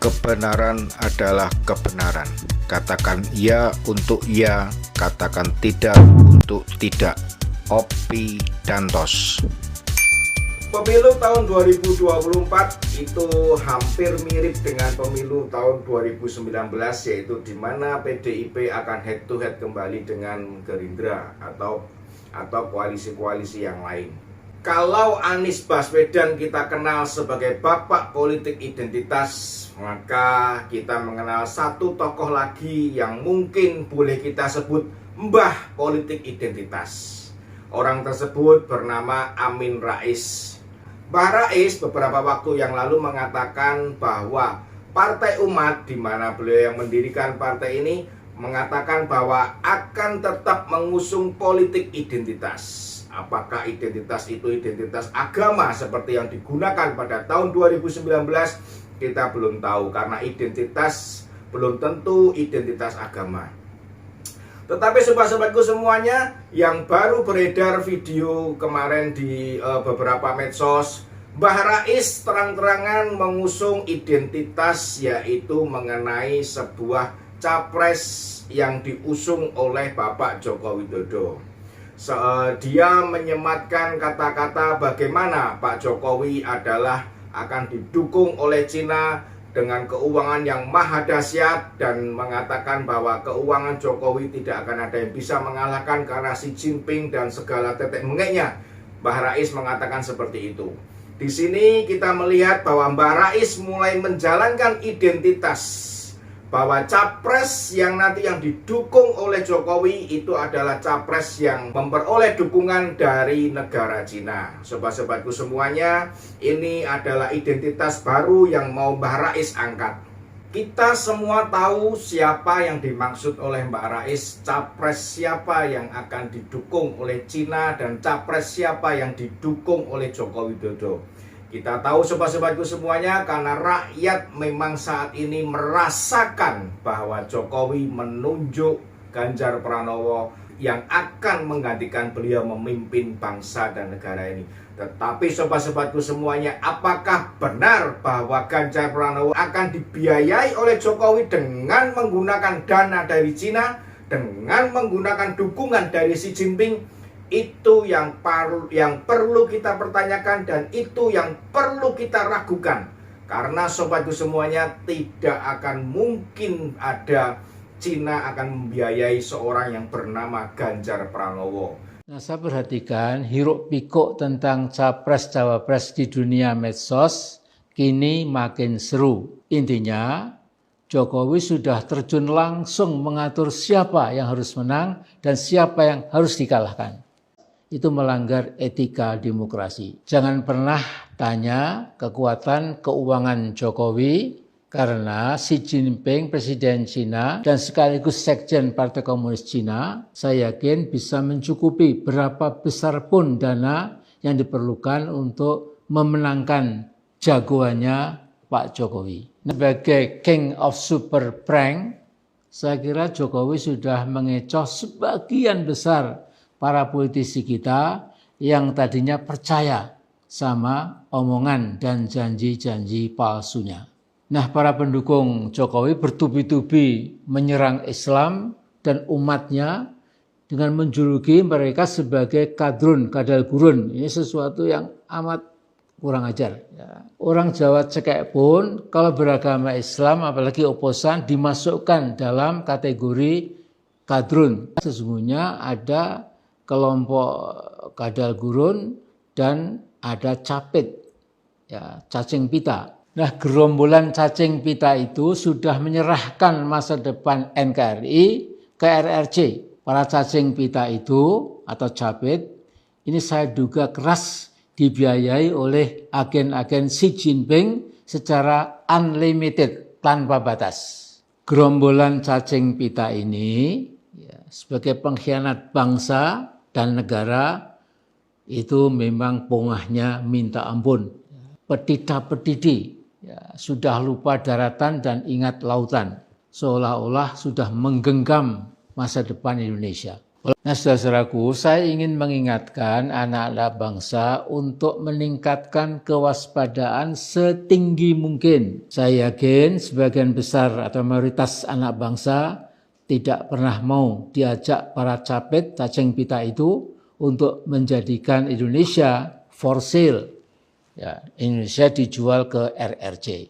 Kebenaran adalah kebenaran. Katakan iya untuk iya, katakan tidak untuk tidak. Opi Dantos. Pemilu tahun 2024 itu hampir mirip dengan pemilu tahun 2019, yaitu di mana PDIP akan head to head kembali dengan Gerindra atau koalisi-koalisi yang lain. Kalau Anies Baswedan kita kenal sebagai bapak politik identitas, maka kita mengenal satu tokoh lagi yang mungkin boleh kita sebut mbah politik identitas. Orang tersebut bernama Amin Rais. Mbah Rais beberapa waktu yang lalu mengatakan bahwa Partai Umat, di mana beliau yang mendirikan partai ini, mengatakan bahwa akan tetap mengusung politik identitas. Apakah identitas itu identitas agama seperti yang digunakan pada tahun 2019? Kita belum tahu, karena identitas belum tentu identitas agama. Tetapi sobat-sobatku semuanya, yang baru beredar video kemarin di beberapa medsos, Mbah Rais terang-terangan mengusung identitas, yaitu mengenai sebuah capres yang diusung oleh Bapak Joko Widodo. Dia menyematkan kata-kata bagaimana Pak Jokowi adalah akan didukung oleh Cina dengan keuangan yang maha dahsyat, dan mengatakan bahwa keuangan Jokowi tidak akan ada yang bisa mengalahkan karena Xi Jinping dan segala tetek mengeknya. Mbah Rais mengatakan seperti itu. Di sini kita melihat bahwa Mbah Rais mulai menjalankan identitas bahwa capres yang nanti yang didukung oleh Jokowi itu adalah capres yang memperoleh dukungan dari negara Cina. Sobat-sobatku semuanya, ini adalah identitas baru yang mau Mbah Rais angkat. Kita semua tahu siapa yang dimaksud oleh Mbah Rais, capres siapa yang akan didukung oleh Cina, dan capres siapa yang didukung oleh Joko Widodo. Kita tahu sobat-sobatku semuanya, karena rakyat memang saat ini merasakan bahwa Jokowi menunjuk Ganjar Pranowo yang akan menggantikan beliau memimpin bangsa dan negara ini. Tetapi sobat-sobatku semuanya, apakah benar bahwa Ganjar Pranowo akan dibiayai oleh Jokowi dengan menggunakan dana dari Cina, dengan menggunakan dukungan dari Xi Jinping? Itu yang perlu kita pertanyakan, dan itu yang perlu kita ragukan. Karena sobatku semuanya, tidak akan mungkin ada Cina akan membiayai seorang yang bernama Ganjar Pranowo. Nah, saya perhatikan hiruk pikuk tentang capres-cawapres di dunia medsos kini makin seru. Intinya, Jokowi sudah terjun langsung mengatur siapa yang harus menang dan siapa yang harus dikalahkan. Itu melanggar etika demokrasi. Jangan pernah tanya kekuatan keuangan Jokowi, karena Xi Jinping, Presiden Cina, dan sekaligus Sekjen Partai Komunis Cina, saya yakin bisa mencukupi berapa besar pun dana yang diperlukan untuk memenangkan jagoannya Pak Jokowi. Sebagai King of Super Prank, saya kira Jokowi sudah mengecoh sebagian besar para politisi kita yang tadinya percaya sama omongan dan janji-janji palsunya. Nah, para pendukung Jokowi bertubi-tubi menyerang Islam dan umatnya dengan menjuluki mereka sebagai kadal gurun. Ini sesuatu yang amat kurang ajar. Orang Jawa cekek pun kalau beragama Islam, apalagi oposan, dimasukkan dalam kategori kadrun. Sesungguhnya ada kelompok kadal gurun dan ada capit, cacing pita. Nah, gerombolan cacing pita itu sudah menyerahkan masa depan NKRI ke RRC. Para cacing pita itu atau capit ini saya duga keras dibiayai oleh agen-agen Xi Jinping secara unlimited, tanpa batas. Gerombolan cacing pita ini sebagai pengkhianat bangsa dan negara itu memang pongahnya minta ampun. Petita-petiti, sudah lupa daratan dan ingat lautan. Seolah-olah sudah menggenggam masa depan Indonesia. Nah, saudara-saudaraku, saya ingin mengingatkan anak-anak bangsa untuk meningkatkan kewaspadaan setinggi mungkin. Saya yakin sebagian besar atau mayoritas anak bangsa tidak pernah mau diajak para capit cacing pita itu untuk menjadikan Indonesia for sale. Ya, Indonesia dijual ke RRC.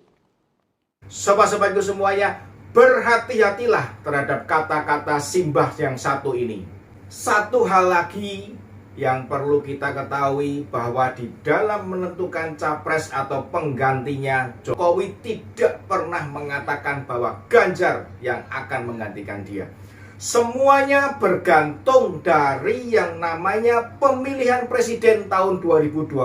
Sobat-sobatku semuanya, berhati-hatilah terhadap kata-kata simbah yang satu ini. Satu hal lagi yang perlu kita ketahui bahwa di dalam menentukan capres atau penggantinya, Jokowi tidak pernah mengatakan bahwa Ganjar yang akan menggantikan dia. Semuanya bergantung dari yang namanya pemilihan presiden tahun 2024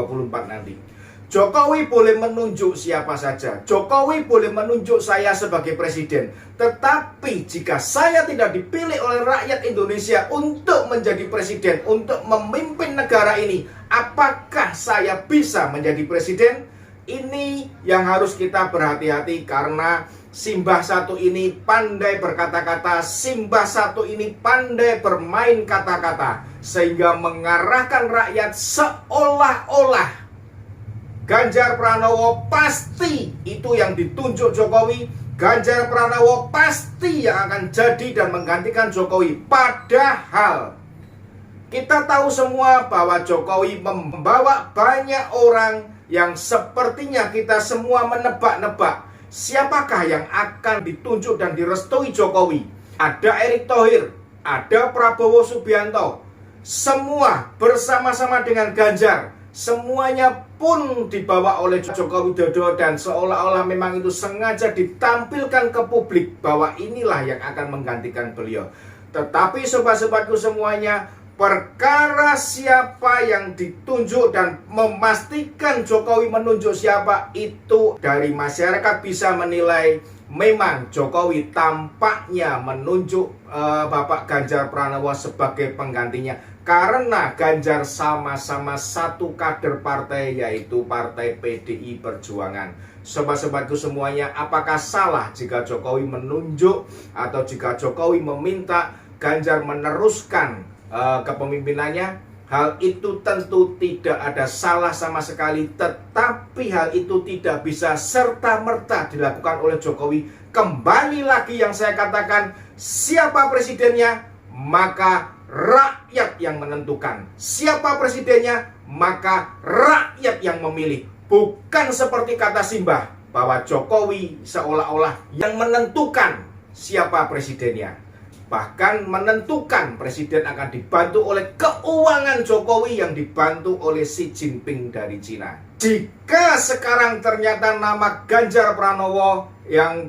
nanti. Jokowi boleh menunjuk siapa saja, Jokowi boleh menunjuk saya sebagai presiden. Tetapi jika saya tidak dipilih oleh rakyat Indonesia untuk menjadi presiden, untuk memimpin negara ini, apakah saya bisa menjadi presiden? Ini yang harus kita berhati-hati, karena simbah satu ini pandai berkata-kata, simbah satu ini pandai bermain kata-kata, sehingga mengarahkan rakyat seolah-olah Ganjar Pranowo pasti itu yang ditunjuk Jokowi. Ganjar Pranowo pasti yang akan jadi dan menggantikan Jokowi. Padahal kita tahu semua bahwa Jokowi membawa banyak orang yang sepertinya kita semua menebak-nebak siapakah yang akan ditunjuk dan direstui Jokowi. Ada Erick Thohir, ada Prabowo Subianto, semua bersama-sama dengan Ganjar. Semuanya pun dibawa oleh Joko Widodo dan seolah-olah memang itu sengaja ditampilkan ke publik bahwa inilah yang akan menggantikan beliau. Tetapi sobat-sobatku semuanya, perkara siapa yang ditunjuk dan memastikan Jokowi menunjuk siapa, itu dari masyarakat bisa menilai memang Jokowi tampaknya menunjuk Bapak Ganjar Pranowo sebagai penggantinya. Karena Ganjar sama-sama satu kader partai, yaitu partai PDI Perjuangan. Sobat-sobatku semuanya, apakah salah jika Jokowi menunjuk atau jika Jokowi meminta Ganjar meneruskan kepemimpinannya? Hal itu tentu tidak ada salah sama sekali, tetapi hal itu tidak bisa serta-merta dilakukan oleh Jokowi. Kembali lagi yang saya katakan, siapa presidennya, maka rakyat yang menentukan. Siapa presidennya, maka rakyat yang memilih. Bukan seperti kata simbah bahwa Jokowi seolah-olah yang menentukan siapa presidennya. Bahkan menentukan presiden akan dibantu oleh keuangan Jokowi yang dibantu oleh Xi Jinping dari Cina. Jika sekarang ternyata nama Ganjar Pranowo yang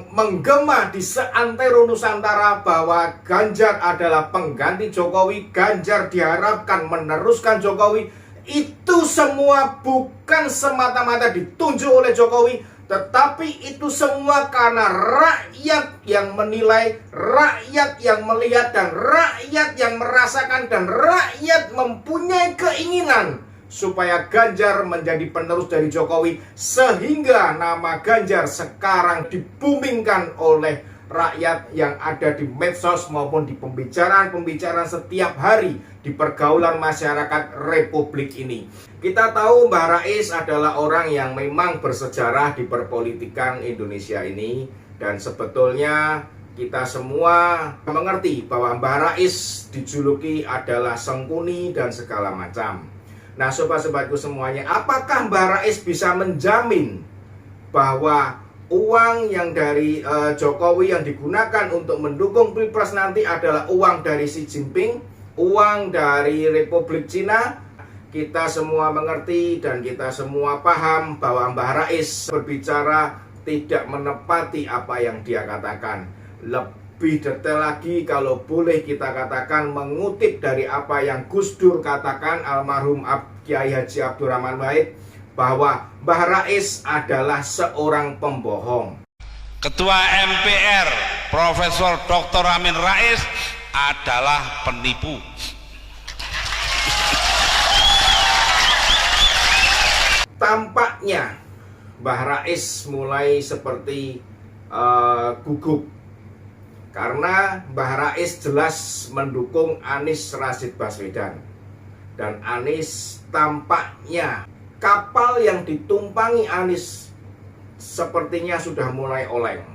menggema di seantero Nusantara bahwa Ganjar adalah pengganti Jokowi, Ganjar diharapkan meneruskan Jokowi, itu semua bukan semata-mata ditunjuk oleh Jokowi, tetapi itu semua karena rakyat yang menilai, rakyat yang melihat, dan rakyat yang merasakan, dan rakyat mempunyai keinginan supaya Ganjar menjadi penerus dari Jokowi, sehingga nama Ganjar sekarang dibumingkan oleh rakyat yang ada di medsos maupun di pembicaraan-pembicaraan setiap hari di pergaulan masyarakat Republik ini. Kita tahu Mbah Rais adalah orang yang memang bersejarah di perpolitikan Indonesia ini, dan sebetulnya kita semua mengerti bahwa Mbah Rais dijuluki adalah Sengkuni dan segala macam. Nah, sobat-sobatku semuanya, apakah Mbah Rais bisa menjamin bahwa uang yang dari Jokowi yang digunakan untuk mendukung Pilpres nanti adalah uang dari Xi Jinping, uang dari Republik Cina? Kita semua mengerti dan kita semua paham bahwa Mbah Rais berbicara tidak menepati apa yang dia katakan. Lebih detail lagi, kalau boleh kita katakan, mengutip dari apa yang Gus Dur katakan, almarhum Kiai Haji Abdurrahman Wahid, bahwa Mbah Rais adalah seorang pembohong. Ketua MPR Profesor Dr. Amin Rais adalah penipu. Tampaknya Mbah Rais mulai seperti gugup Karena Mbah Rais jelas mendukung Anies Rashid Baswedan. Dan Anies tampaknya kapal yang ditumpangi Anies sepertinya sudah mulai oleng.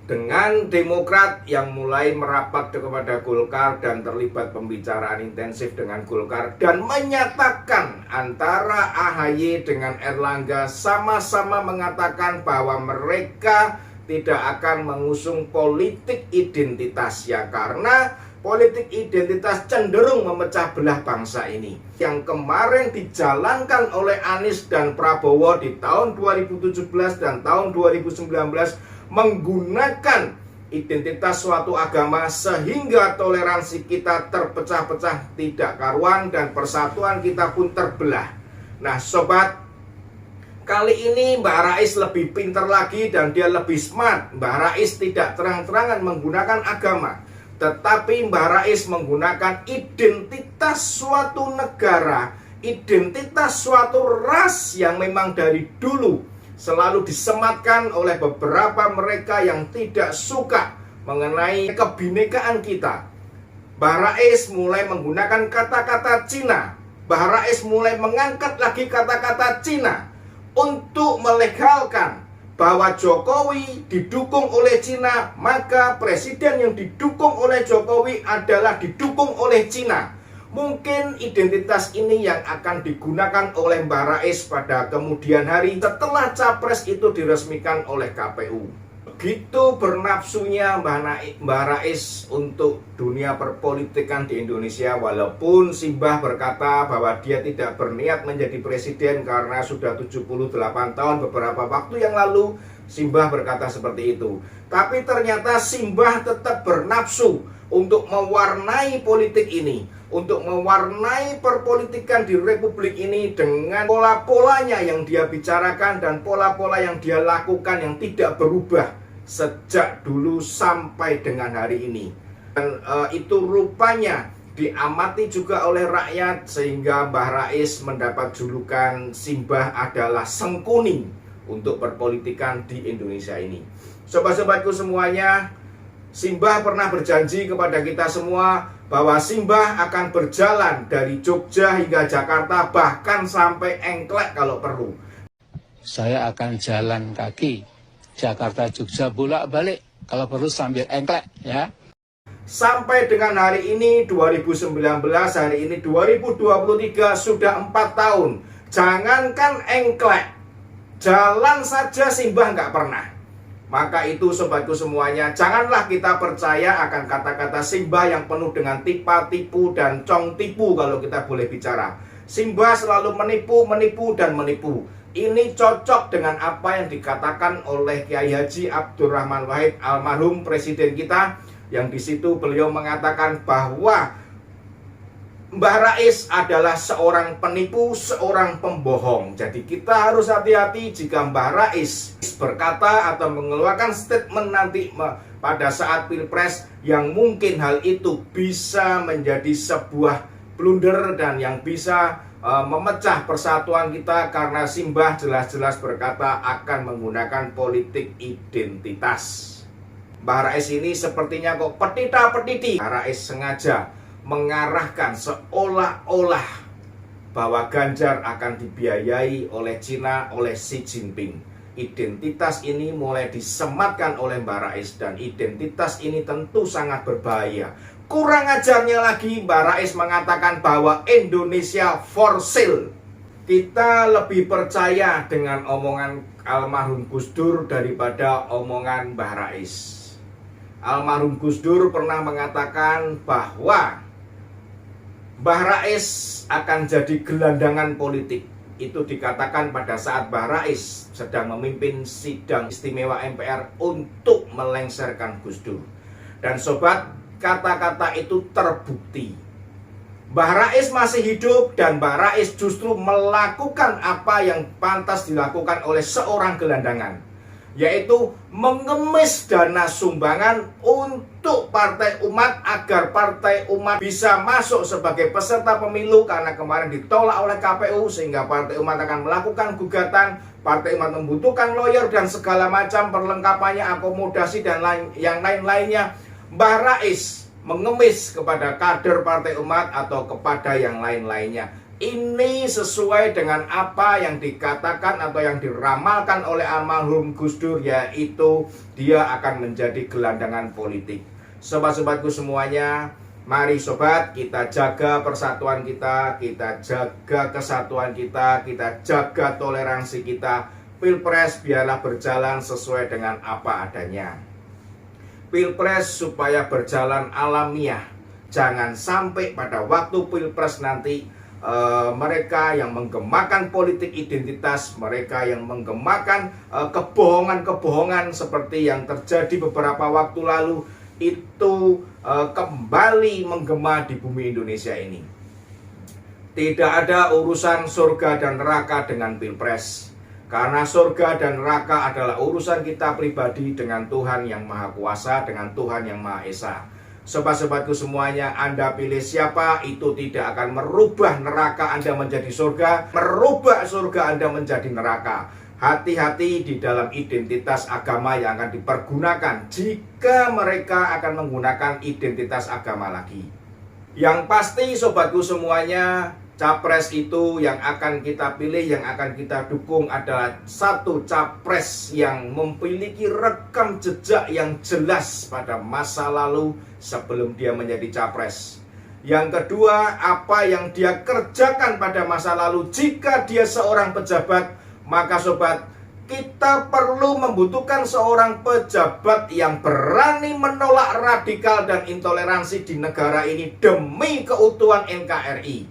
Dengan Demokrat yang mulai merapat kepada Golkar dan terlibat pembicaraan intensif dengan Golkar dan menyatakan antara AHY dengan Erlangga sama-sama mengatakan bahwa mereka tidak akan mengusung politik identitas, ya karena politik identitas cenderung memecah belah bangsa ini. Yang kemarin dijalankan oleh Anies dan Prabowo di tahun 2017 dan tahun 2019 menggunakan identitas suatu agama sehingga toleransi kita terpecah-pecah tidak karuan dan persatuan kita pun terbelah. Nah sobat, kali ini Mbah Rais lebih pintar lagi dan dia lebih smart. Mbah Rais tidak terang-terangan menggunakan agama, tetapi Mbah Rais menggunakan identitas suatu negara, identitas suatu ras yang memang dari dulu selalu disematkan oleh beberapa mereka yang tidak suka mengenai kebinekaan kita. Mbah Rais mulai menggunakan kata-kata Cina. Mbah Rais mulai mengangkat lagi kata-kata Cina untuk melegalkan bahwa Jokowi didukung oleh Cina, maka presiden yang didukung oleh Jokowi adalah didukung oleh Cina. Mungkin identitas ini yang akan digunakan oleh Mbah Rais pada kemudian hari setelah capres itu diresmikan oleh KPU. Begitu bernafsunya Mbah Rais untuk dunia perpolitikan di Indonesia, walaupun Simbah berkata bahwa dia tidak berniat menjadi presiden karena sudah 78 tahun beberapa waktu yang lalu. Simbah berkata seperti itu. Tapi ternyata Simbah tetap bernafsu untuk mewarnai politik ini, untuk mewarnai perpolitikan di republik ini dengan pola-polanya yang dia bicarakan dan pola-pola yang dia lakukan yang tidak berubah sejak dulu sampai dengan hari ini. Dan itu rupanya diamati juga oleh rakyat sehingga Mbah Rais mendapat julukan Simbah adalah Sengkuning untuk perpolitikan di Indonesia ini. Sobat-sobatku semuanya, Simbah pernah berjanji kepada kita semua bahwa Simbah akan berjalan dari Jogja hingga Jakarta, bahkan sampai Engklek kalau perlu. Saya akan jalan kaki Jakarta Jogja bolak-balik kalau perlu sambil Engklek ya. Sampai dengan hari ini 2019, hari ini 2023 sudah 4 tahun. Jangankan Engklek, jalan saja Simbah nggak pernah. Maka itu sobatku semuanya, janganlah kita percaya akan kata-kata Simbah yang penuh dengan tipu dan cong tipu kalau kita boleh bicara. Simbah selalu menipu, dan menipu. Ini cocok dengan apa yang dikatakan oleh Kiai Haji Abdurrahman Wahid almarhum presiden kita, yang di situ beliau mengatakan bahwa Mbah Rais adalah seorang penipu, seorang pembohong. Jadi kita harus hati-hati jika Mbah Rais berkata atau mengeluarkan statement nanti pada saat Pilpres yang mungkin hal itu bisa menjadi sebuah blunder dan yang bisa memecah persatuan kita, karena Simbah jelas-jelas berkata akan menggunakan politik identitas. Mbah Rais ini sepertinya kok petita-petiti. Mbah Rais sengaja mengarahkan seolah-olah bahwa Ganjar akan dibiayai oleh Cina, oleh Xi Jinping. Identitas ini mulai disematkan oleh Mbah Rais dan identitas ini tentu sangat berbahaya. Kurang ajarnya lagi Mbah Rais mengatakan bahwa Indonesia for sale. Kita lebih percaya dengan omongan almarhum Gus Dur daripada omongan Mbah Rais. Almarhum Gus Dur pernah mengatakan bahwa Mbah Rais akan jadi gelandangan politik. Itu dikatakan pada saat Mbah Rais sedang memimpin sidang istimewa MPR untuk melengsarkan Gus Dur. Dan sobat, kata-kata itu terbukti. Mbah Rais masih hidup dan Mbah Rais justru melakukan apa yang pantas dilakukan oleh seorang gelandangan, yaitu mengemis dana sumbangan untuk Partai Umat agar Partai Umat bisa masuk sebagai peserta pemilu, karena kemarin ditolak oleh KPU sehingga Partai Umat akan melakukan gugatan Partai Umat membutuhkan lawyer dan segala macam perlengkapannya, akomodasi dan yang lain-lainnya. Mbah Rais mengemis kepada kader Partai Umat atau kepada yang lain-lainnya. Ini sesuai dengan apa yang dikatakan atau yang diramalkan oleh almarhum Gus Dur, yaitu dia akan menjadi gelandangan politik. Sobat-sobatku semuanya, mari sobat, kita jaga persatuan kita jaga kesatuan kita jaga toleransi kita. Pilpres biarlah berjalan sesuai dengan apa adanya. Pilpres supaya berjalan alamiah. Jangan sampai pada waktu Pilpres nanti mereka yang menggemakan politik identitas, mereka yang menggemakan kebohongan-kebohongan seperti yang terjadi beberapa waktu lalu itu kembali menggema di bumi Indonesia ini. Tidak ada urusan surga dan neraka dengan Pilpres, karena surga dan neraka adalah urusan kita pribadi dengan Tuhan yang Maha Kuasa, dengan Tuhan yang Maha Esa. Sobat-sobatku semuanya, Anda pilih siapa, itu tidak akan merubah neraka Anda menjadi surga, merubah surga Anda menjadi neraka. Hati-hati di dalam identitas agama yang akan dipergunakan jika mereka akan menggunakan identitas agama lagi. Yang pasti sobatku semuanya, capres itu yang akan kita pilih, yang akan kita dukung adalah satu capres yang memiliki rekam jejak yang jelas pada masa lalu sebelum dia menjadi capres. Yang kedua, apa yang dia kerjakan pada masa lalu. Jika dia seorang pejabat, maka sobat, kita perlu membutuhkan seorang pejabat yang berani menolak radikal dan intoleransi di negara ini demi keutuhan NKRI.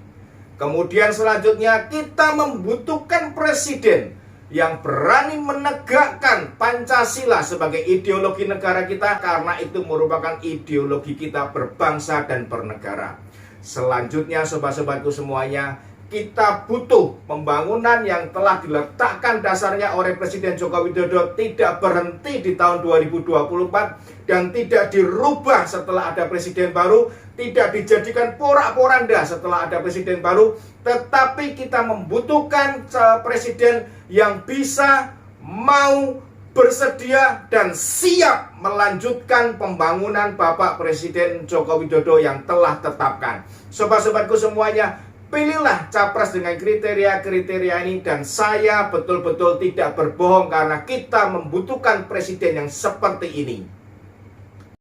Kemudian selanjutnya kita membutuhkan presiden yang berani menegakkan Pancasila sebagai ideologi negara kita, karena itu merupakan ideologi kita berbangsa dan bernegara. Selanjutnya sobat-sobatku semuanya, kita butuh pembangunan yang telah diletakkan dasarnya oleh Presiden Joko Widodo tidak berhenti di tahun 2024 dan tidak dirubah setelah ada presiden baru, tidak dijadikan porak-poranda setelah ada presiden baru, tetapi kita membutuhkan presiden yang bisa, mau, bersedia dan siap melanjutkan pembangunan Bapak Presiden Joko Widodo yang telah tetapkan. Sobat-sobatku semuanya, pilihlah capres dengan kriteria-kriteria ini, dan saya betul-betul tidak berbohong karena kita membutuhkan presiden yang seperti ini.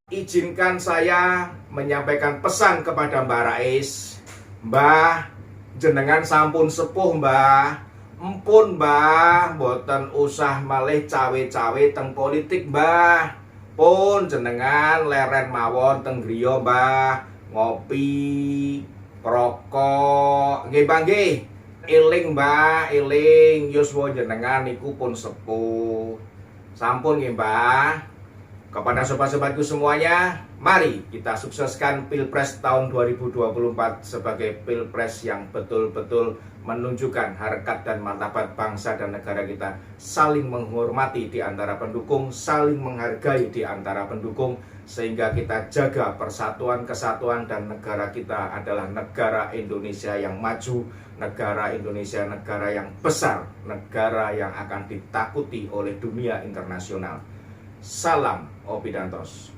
Izinkan saya menyampaikan pesan kepada Mbah Rais. Mbah, jenengan sampun sepuh Mbah. Empun Mbah, mboten usah malih cawe-cawe teng politik Mbah. Pun jenengan leren mawon teng griya Mbah, ngopi, rokok, nggih Mbah nggih. Eling Mbah, eling yuswa jenengan niku pun sepuh. Sampun nggih Mbah. Kepada sobat-sobatku semuanya, mari kita sukseskan Pilpres tahun 2024 sebagai Pilpres yang betul-betul menunjukkan harkat dan martabat bangsa dan negara kita, saling menghormati di antara pendukung, saling menghargai di antara pendukung, sehingga kita jaga persatuan, kesatuan, dan negara kita adalah negara Indonesia yang maju, negara Indonesia, negara yang besar, negara yang akan ditakuti oleh dunia internasional. Salam Opidantos.